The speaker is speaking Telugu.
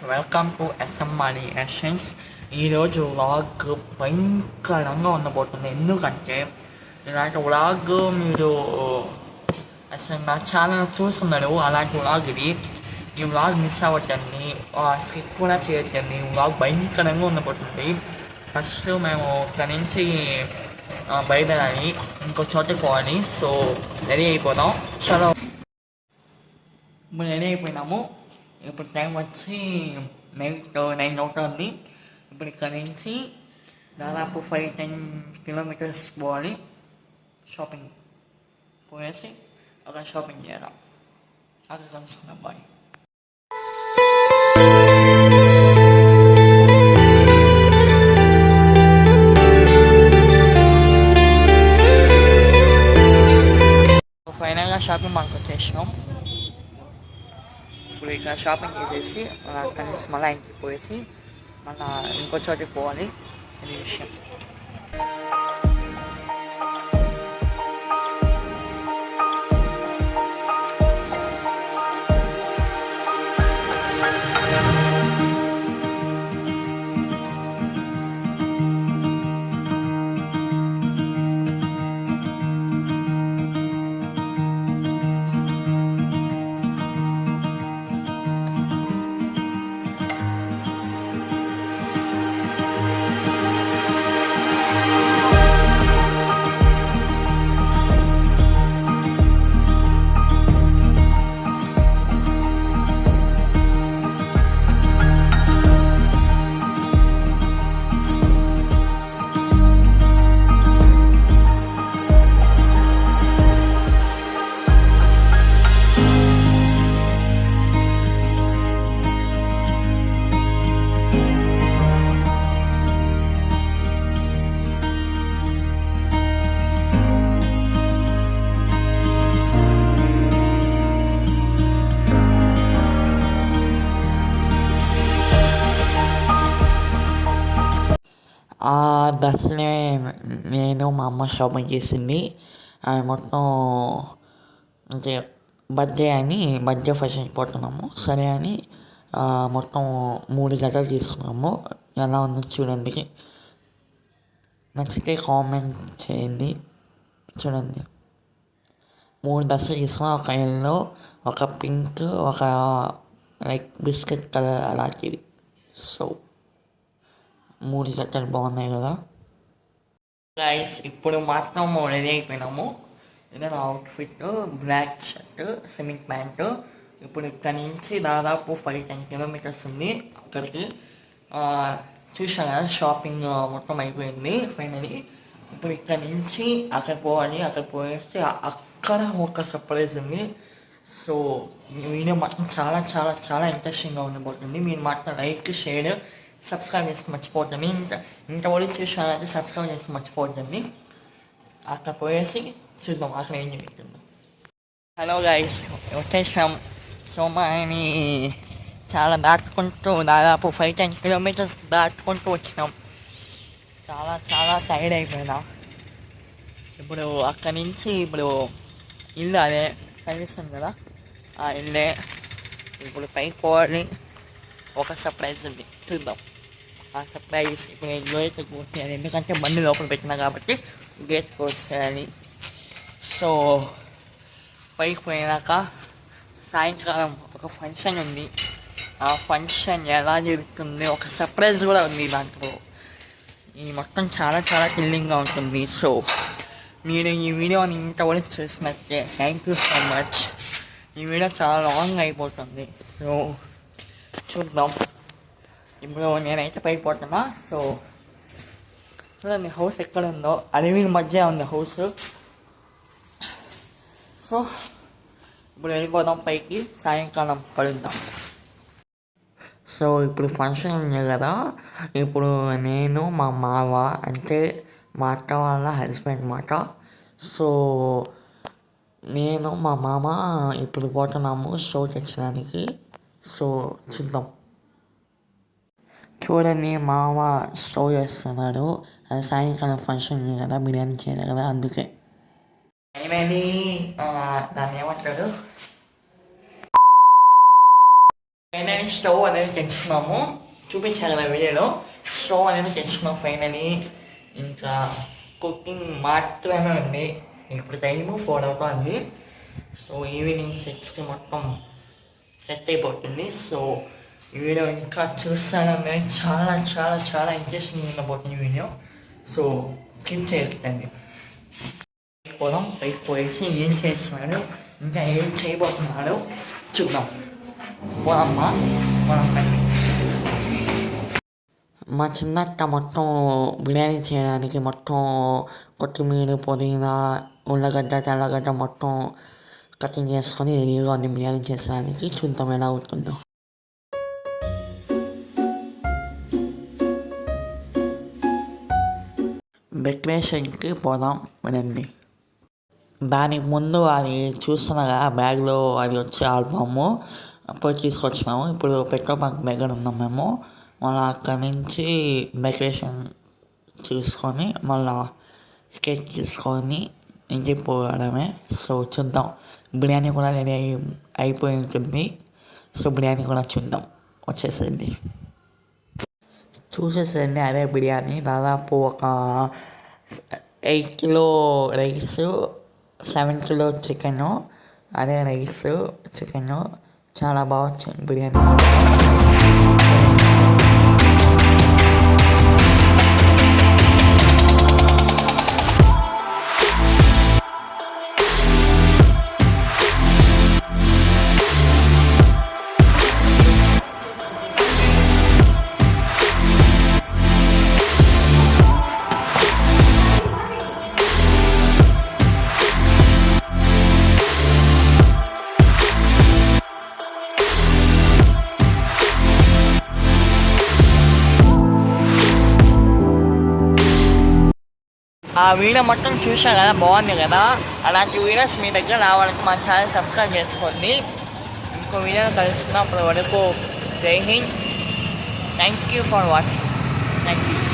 Welcome to ఎస్ఎంఆర్ఈ ఎషన్స్. ఈరోజు వ్లాగ్ భయంకరంగా ఉండబోతుంది. ఎందుకంటే ఇలాంటి వ్లాగ్ మీరు అసలు నా ఛానల్ చూస్తున్నారు. అలాంటి వ్లాగ్ ఇది. ఈ వ్లాగ్ మిస్ అవ్వద్దండి, స్కిప్ కూడా చేయొద్దండి. ఈ వ్లాగ్ భయంకరంగా ఉండబోతుంది. ఫస్ట్ మేము ఇక్కడ నుంచి బయలుదేరాలి, ఇంకో చోటకి పోవాలి. సో రెడీ అయిపోదాం. చలో, ఇప్పుడు రెడీ అయిపోయినాము. ఇప్పుడు టైం వచ్చి నైట్ 9 అవుతుంది. ఇప్పుడు ఇక్కడ నుంచి దాదాపు 5-10 కిలోమీటర్స్ పోవాలి. షాపింగ్ పోయేసి అక్కడ షాపింగ్ చేయాలి. అక్కడ కలుసుకున్నాం. బాయ్. ఫైనల్గా షాపింగ్ మాల్కి వచ్చేసినాం. ఇప్పుడు ఇక్కడ షాపింగ్ చేసేసి అక్కడి నుంచి మళ్ళీ ఇంటికి పోయేసి మళ్ళీ ఇంకో చోటికి పోవాలి. ఇది విషయం. ఆ డ్రెస్ని నేను మా అమ్మ షాపింగ్ చేసింది. అది మొత్తం అంటే బర్త్డే ఫంక్షన్ పోతున్నాము. సరే అని మొత్తం 3 జతలు తీసుకున్నాము. ఎలా ఉందో చూడండి. నచ్చితే కామెంట్ చేయండి. చూడండి, 3 డ్రెస్సులు తీసుకున్నాం. ఒక ఎల్లో, ఒక పింక్, ఒక లైక్ బిస్కెట్ కలర్ అలాంటివి. సో 3 జతలు బాగున్నాయి కదా గైస్. ఇప్పుడు మాత్రం రెడీ అయిపోయినాము. ఇదే నా outfit, black shirt, swimming pant. ఇప్పుడు ఇక్కడ నుంచి దాదాపు 5-10 కిలోమీటర్స్ ఉంది అక్కడికి. చూసాను కదా, షాపింగ్ మొత్తం అయిపోయింది ఫైనలీ. ఇప్పుడు ఇక్కడ నుంచి అక్కడ పోవాలి. అక్కడ పోయేస్తే అక్కడ ఒక సర్ప్రైజ్ ఉంది. సో ఈ వీడియో మాత్రం చాలా చాలా చాలా ఇంట్రెస్టింగ్గా ఉండబోతుంది. మీరు మాత్రం లైక్, షేర్, సబ్స్క్రైబ్ చేసి మర్చిపోద్దండి. ఇంతవరకు చూసానంటే సబ్స్క్రైబ్ చేసి మర్చిపోద్దండి. అక్కడ పోయేసి చూద్దాం అక్కడ ఏం జరుగుతుందో. హలో గైస్, వచ్చేసాం. సోమాని చాలా దాటుకుంటూ దాదాపు 5-10 కిలోమీటర్స్ దాటుకుంటూ వచ్చినాం. చాలా చాలా టైర్డ్ అయిపోయినా. ఇప్పుడు అక్కడి నుంచి ఇప్పుడు ఇల్లు అదే కనిపిస్తుంది కదా, ఆ ఇల్లే. ఇప్పుడు పైకి పోవాలి. ఒక సర్ప్రైజ్ ఉంది, చూద్దాం. ఆ సర్ప్రైజ్ ఇప్పుడు నేను గేట్ కోసేయాలి. ఎందుకంటే బండి లోపల పెట్టినా కాబట్టి గేట్ కోసేయాలి. సో పైకి పోయినాక సాయంకాలం ఒక ఫంక్షన్ ఉంది. ఆ ఫంక్షన్ ఎలా జరుగుతుంది, ఒక సర్ప్రైజ్ కూడా ఉంది దాంట్లో. ఈ మొత్తం చాలా చాలా థ్రిల్లింగ్గా ఉంటుంది. సో మీరు ఈ వీడియోని ఇంతవరకు చూసినట్టే థ్యాంక్ యూ సో మచ్. ఈ వీడియో చాలా లాంగ్ అయిపోతుంది. సో చూద్దాం. ఇప్పుడు నేనైతే పైపోతున్నా. సో చూడండి, హౌస్ ఎక్కడ ఉందో, అడవి మధ్య ఉంది హౌస్. సో ఇప్పుడు వెళ్ళిపోదాం పైకి, సాయంకాలం కలుద్దాం. సో ఇప్పుడు ఫంక్షన్ ఉంది కదా, ఇప్పుడు నేను మా మావ అంటే మా అక్క వాళ్ళ హస్బెండ్ మాట. సో నేను మా మామ ఇప్పుడు పోతున్నాము షో తెచ్చడానికి. సో చూద్దాం. చూడండి, మామ షో చేస్తున్నాడు. అది సాయంకాలం ఫంక్షన్ కదా, బిర్యానీ చేయాలి కదా, అందుకే. దాన్ని ఏమంటాడు, ఫైనల్ స్టవ్ అనేది తెచ్చుకున్నాము, చూపించాను కదా వీడియోలో. స్టవ్ అనేది తెచ్చుకున్నాం ఫైనలీ. ఇంకా కుకింగ్ మాత్రమే ఉంది. ఇప్పుడు టైము 4 అవుతుంది. సో ఈవినింగ్ 6కి మొత్తం సెట్ అయిపోతుంది. సో ఈ వీడియో ఇంకా చూస్తాను, చాలా చాలా చాలా ఇంట్రెస్టింగ్ ఉండబోతుంది వీడియో. సో స్కిప్ చేయకండి. పోదాం, పైకి పోయేసి ఏం చేస్తున్నాడు, ఇంకా ఏం చేయబోతున్నాడు చూద్దాం. పోదమ్మా, మనం పైకి. మా చిన్నక్క మొత్తం బిర్యానీ చేయడానికి మొత్తం కొత్తిమీర, పుదీనా, ఉల్లగడ్డ, తెల్లగడ్డ మొత్తం కటింగ్ చేసుకొని రెడీగా ఉంది బిర్యానీ చేసడానికి. చూద్దాం ఎలా అవుతుందో. డెకరేషన్కి పోదాం రండి. దానికి ముందు అది చూస్తున్నాగా బ్యాగ్లో అది వచ్చే ఆల్బము అప్పుడు తీసుకొచ్చినాము. ఇప్పుడు పెట్రోల్ బంక్ దగ్గర ఉన్నాం మేము. మళ్ళీ అక్కడి నుంచి డెకరేషన్ చూసుకొని మళ్ళీ కేక్ తీసుకొని ఇంటికి పోవడమే. సో చూద్దాం, బిర్యానీ కూడా రెడీ అయిపోయి ఉంటుంది. సో బిర్యానీ కూడా చూద్దాం, వచ్చేసేయండి చూసేసేయండి. అదే బిర్యానీ దాదాపు ఒక 8 కిలో రైస్, 7 కిలో చికెను, అదే రైస్ చికెను చాలా బాగా వచ్చింది బిర్యానీ. ఆ వీడియో మొత్తం చూసాను కదా, బాగుంది కదా. అలాంటి వీడియోస్ మీ దగ్గర రావాలంటే మా ఛానల్ సబ్స్క్రైబ్ చేసుకోండి. ఇంకో వీడియో కలుసుకున్నప్పటి వరకు జై Hind. Thank you for watching. Thank you.